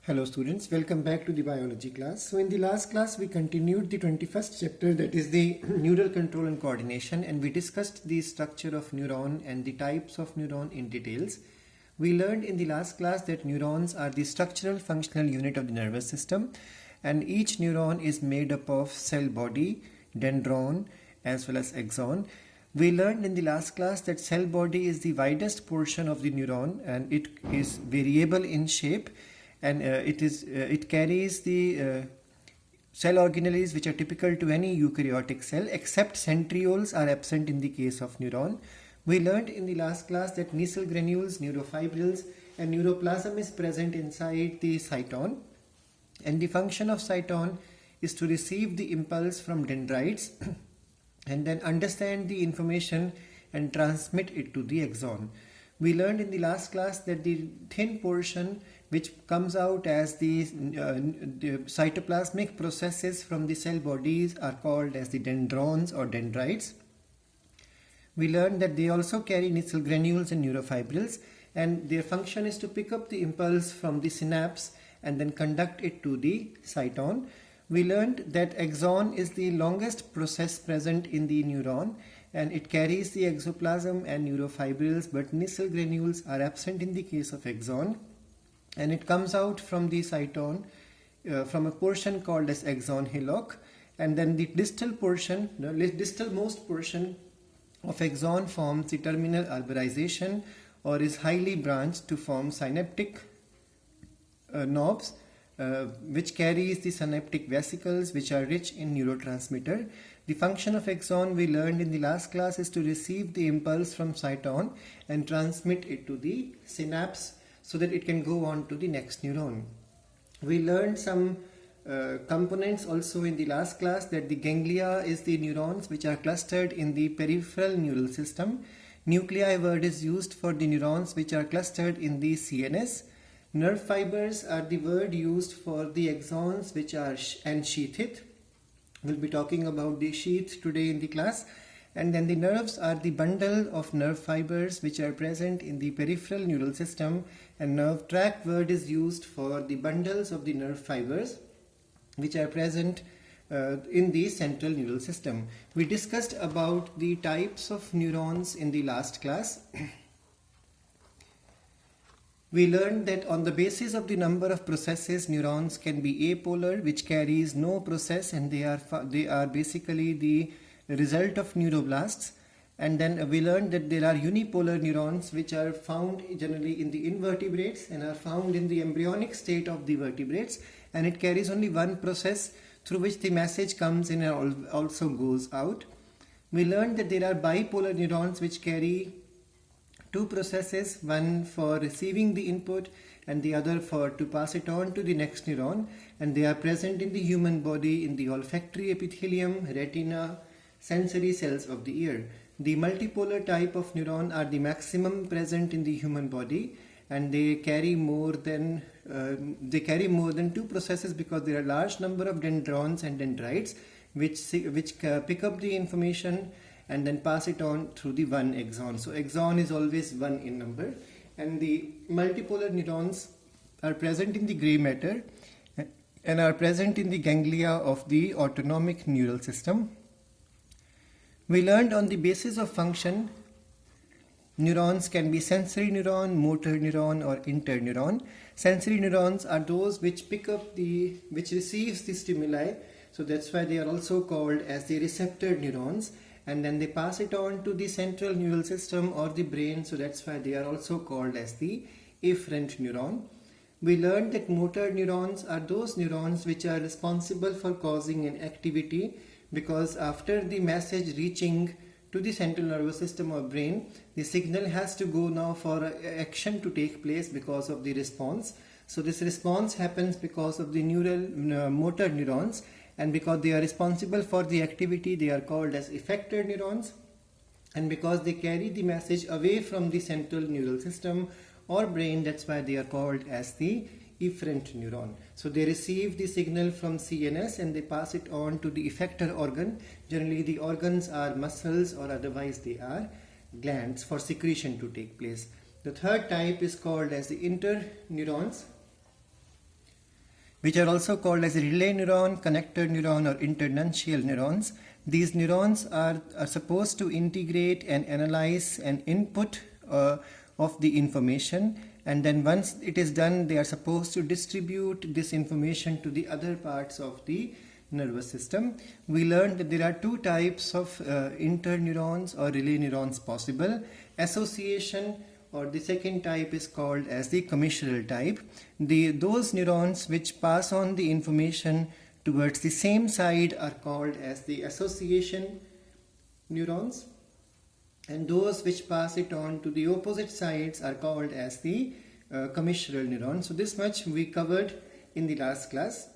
Hello students, welcome back to the biology class. So in the last class we continued the 21st chapter, that is the neural control and coordination, and we discussed the structure of neuron and the types of neuron in details. We learned in the last class that neurons are the structural functional unit of the nervous system, and each neuron is made up of cell body, dendron as well as axon. We learned in the last class that cell body is the widest portion of the neuron and it is variable in shape, and it carries the cell organelles which are typical to any eukaryotic cell, except centrioles are absent in the case of neuron. We learned in the last class that nasal granules, neurofibrils and neuroplasm is present inside the cyton, and the function of cyton is to receive the impulse from dendrites and then understand the information and transmit it to the axon. We learned in the last class that the thin portion which comes out as the cytoplasmic processes from the cell bodies are called as the dendrons or dendrites. We learned that they also carry nasal granules and neurofibrils, and their function is to pick up the impulse from the synapse and then conduct it to the cyton. We learned that axon is the longest process present in the neuron, and it carries the exoplasm and neurofibrils, but nasal granules are absent in the case of axon, and it comes out from the cyton from a portion called as axon hillock, and then the distal portion, the distalmost portion of axon forms the terminal arborization or is highly branched to form synaptic knobs, which carries the synaptic vesicles which are rich in neurotransmitter. The function of axon we learned in the last class is to receive the impulse from cyton and transmit it to the synapse so that it can go on to the next neuron. We learned some components also in the last class, that the ganglia is the neurons which are clustered in the peripheral neural system. Nuclei word is used for the neurons which are clustered in the CNS. Nerve fibers are the word used for the axons which are unsheathed. We'll be talking about the sheath today in the class. And then the nerves are the bundle of nerve fibers which are present in the peripheral neural system, and nerve tract word is used for the bundles of the nerve fibers which are present in the central neural system. We discussed about the types of neurons in the last class. We learned that on the basis of the number of processes, neurons can be apolar, which carries no process, and they are basically the result of neuroblasts. And then we learned that there are unipolar neurons which are found generally in the invertebrates and are found in the embryonic state of the vertebrates, and it carries only one process through which the message comes in and also goes out. We learned that there are bipolar neurons which carry two processes, one for receiving the input and the other for to pass it on to the next neuron, and they are present in the human body in the olfactory epithelium, retina, sensory cells of the ear. The multipolar type of neuron are the maximum present in the human body, and they carry more than two processes because there are a large number of dendrons and dendrites which pick up the information and then pass it on through the one axon. So axon is always one in number, and the multipolar neurons are present in the gray matter and are present in the ganglia of the autonomic neural system. We learned on the basis of function, neurons can be sensory neuron, motor neuron or interneuron. Sensory neurons are those which which receives the stimuli, so that's why they are also called as the receptor neurons, and then they pass it on to the central neural system or the brain, so that's why they are also called as the efferent neuron. We learned that motor neurons are those neurons which are responsible for causing an activity, because after the message reaching to the central nervous system or brain, the signal has to go now for action to take place because of the response. So this response happens because of the motor neurons, and because they are responsible for the activity, they are called as effector neurons, and because they carry the message away from the central neural system or brain, that's why they are called as the efferent neuron. So they receive the signal from CNS and they pass it on to the effector organ. Generally the organs are muscles or otherwise they are glands for secretion to take place. The third type is called as the interneurons. which are also called as relay neuron, connector neuron, or internuncial neurons. These neurons are supposed to integrate and analyze an input of the information, and then once it is done, they are supposed to distribute this information to the other parts of the nervous system. We learned that there are two types of interneurons or relay neurons possible. Association, or the second type, is called as the commissural type. Those neurons which pass on the information towards the same side are called as the association neurons, and those which pass it on to the opposite sides are called as the commissural neurons. So this much we covered in the last class.